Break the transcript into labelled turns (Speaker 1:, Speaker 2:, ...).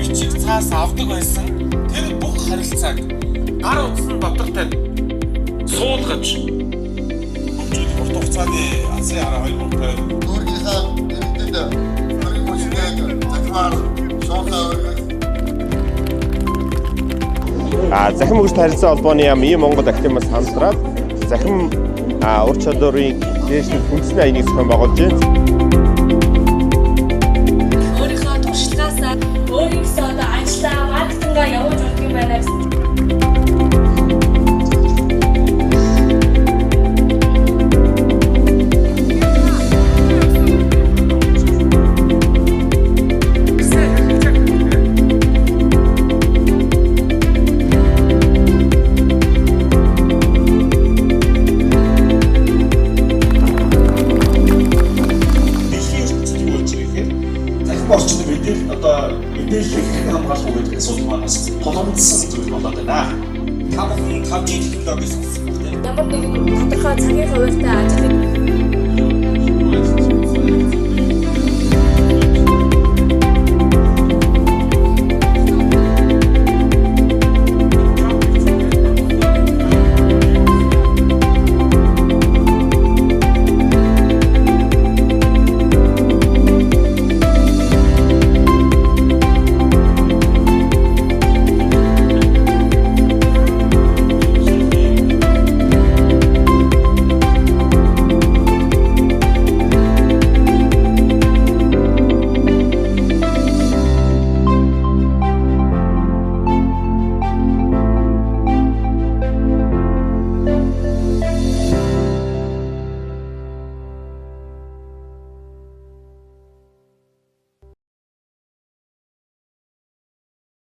Speaker 1: бичиг цаас авдаг байсан. Тэр бүх харилцааг гар утсан дотор суулгаж урт хугацааны азийн арга холбоотой
Speaker 2: өөрийнхөө нэмтэд хөрөнгөчтэй захимаар шоолоо
Speaker 3: захим хөгжил харилцаа холбооны яам ийм Монгол активмаас хамтраад захим ур чадварыг дээшлэх хүнсний аяныг зохион байгуулж байна.
Speaker 4: Өөрийнхөө туршлагаасаа өөрийнхөө одоо ажлаа маркетингаа явуулж өгөх юм байна гэсэн.
Speaker 5: Орчны мэдээлэл одоо мэдээлэл хамгаалах гэдэг асуудал манаас тулгамдсан зүйл болоод байна.
Speaker 1: Та бүхэн 5G технологи сонсох гэдэг.
Speaker 4: Ямар нэгэн тодорхой цагийн хуваарьтай ажил